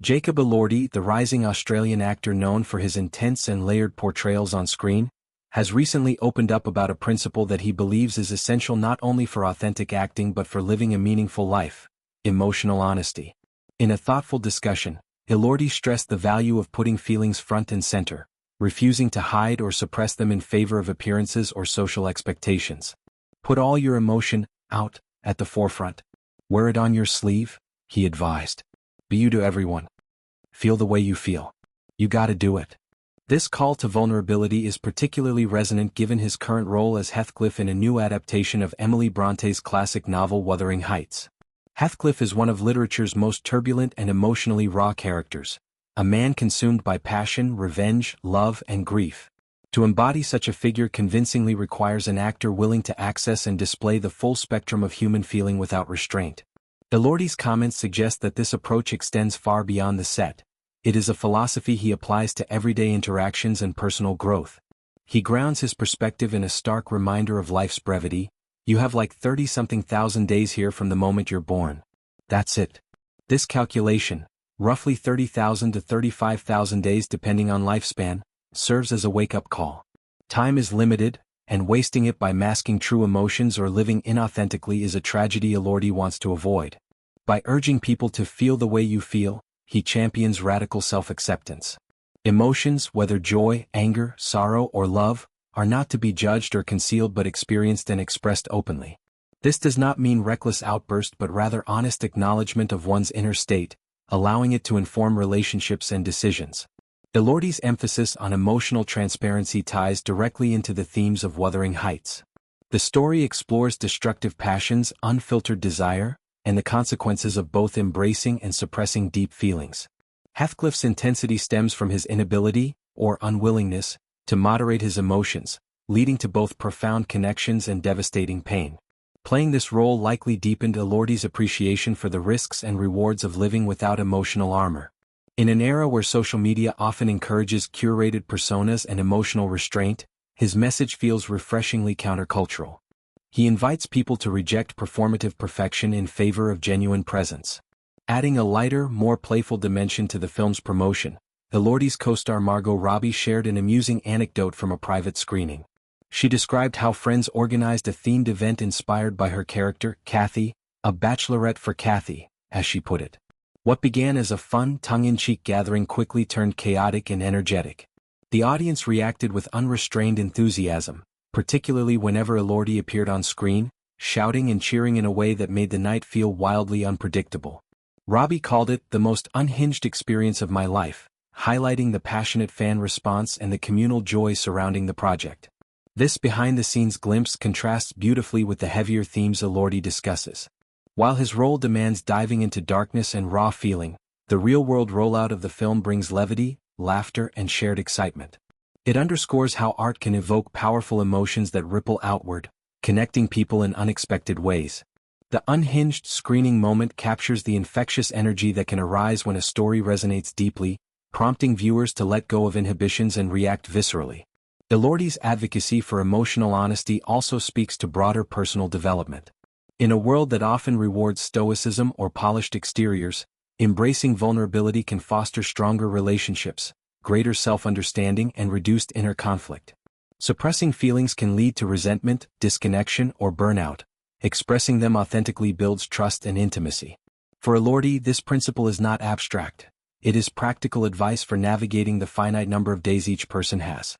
Jacob Elordi, the rising Australian actor known for his intense and layered portrayals on screen, has recently opened up about a principle that he believes is essential not only for authentic acting but for living a meaningful life: emotional honesty. In a thoughtful discussion, Elordi stressed the value of putting feelings front and center, refusing to hide or suppress them in favor of appearances or social expectations. Put all your emotion out at the forefront. Wear it on your sleeve, he advised. Be you to everyone. Feel the way you feel. You gotta do it. This call to vulnerability is particularly resonant given his current role as Heathcliff in a new adaptation of Emily Bronte's classic novel Wuthering Heights. Heathcliff is one of literature's most turbulent and emotionally raw characters, a man consumed by passion, revenge, love, and grief. To embody such a figure convincingly requires an actor willing to access and display the full spectrum of human feeling without restraint. Elordi's comments suggest that this approach extends far beyond the set. It is a philosophy he applies to everyday interactions and personal growth. He grounds his perspective in a stark reminder of life's brevity. You have like 30-something thousand days here from the moment you're born. That's it. This calculation, roughly 30,000 to 35,000 days depending on lifespan, serves as a wake-up call. Time is limited, and wasting it by masking true emotions or living inauthentically is a tragedy Elordi wants to avoid. By urging people to feel the way you feel, he champions radical self-acceptance. Emotions, whether joy, anger, sorrow, or love, are not to be judged or concealed but experienced and expressed openly. This does not mean reckless outburst but rather honest acknowledgement of one's inner state, allowing it to inform relationships and decisions. Elordi's emphasis on emotional transparency ties directly into the themes of Wuthering Heights. The story explores destructive passions, unfiltered desire, and the consequences of both embracing and suppressing deep feelings. Heathcliff's intensity stems from his inability, or unwillingness, to moderate his emotions, leading to both profound connections and devastating pain. Playing this role likely deepened Elordi's appreciation for the risks and rewards of living without emotional armor. In an era where social media often encourages curated personas and emotional restraint, his message feels refreshingly countercultural. He invites people to reject performative perfection in favor of genuine presence. Adding a lighter, more playful dimension to the film's promotion, Elordi's co-star Margot Robbie shared an amusing anecdote from a private screening. She described how friends organized a themed event inspired by her character, Cathy, a bachelorette for Cathy, as she put it. What began as a fun, tongue-in-cheek gathering quickly turned chaotic and energetic. The audience reacted with unrestrained enthusiasm, particularly whenever Elordi appeared on screen, shouting and cheering in a way that made the night feel wildly unpredictable. Robbie called it the most unhinged experience of my life, highlighting the passionate fan response and the communal joy surrounding the project. This behind-the-scenes glimpse contrasts beautifully with the heavier themes Elordi discusses. While his role demands diving into darkness and raw feeling, the real-world rollout of the film brings levity, laughter, and shared excitement. It underscores how art can evoke powerful emotions that ripple outward, connecting people in unexpected ways. The unhinged screening moment captures the infectious energy that can arise when a story resonates deeply, prompting viewers to let go of inhibitions and react viscerally. Elordi's advocacy for emotional honesty also speaks to broader personal development. In a world that often rewards stoicism or polished exteriors, embracing vulnerability can foster stronger relationships, greater self-understanding, and reduced inner conflict. Suppressing feelings can lead to resentment, disconnection, or burnout. Expressing them authentically builds trust and intimacy. For Elordi, this principle is not abstract. It is practical advice for navigating the finite number of days each person has.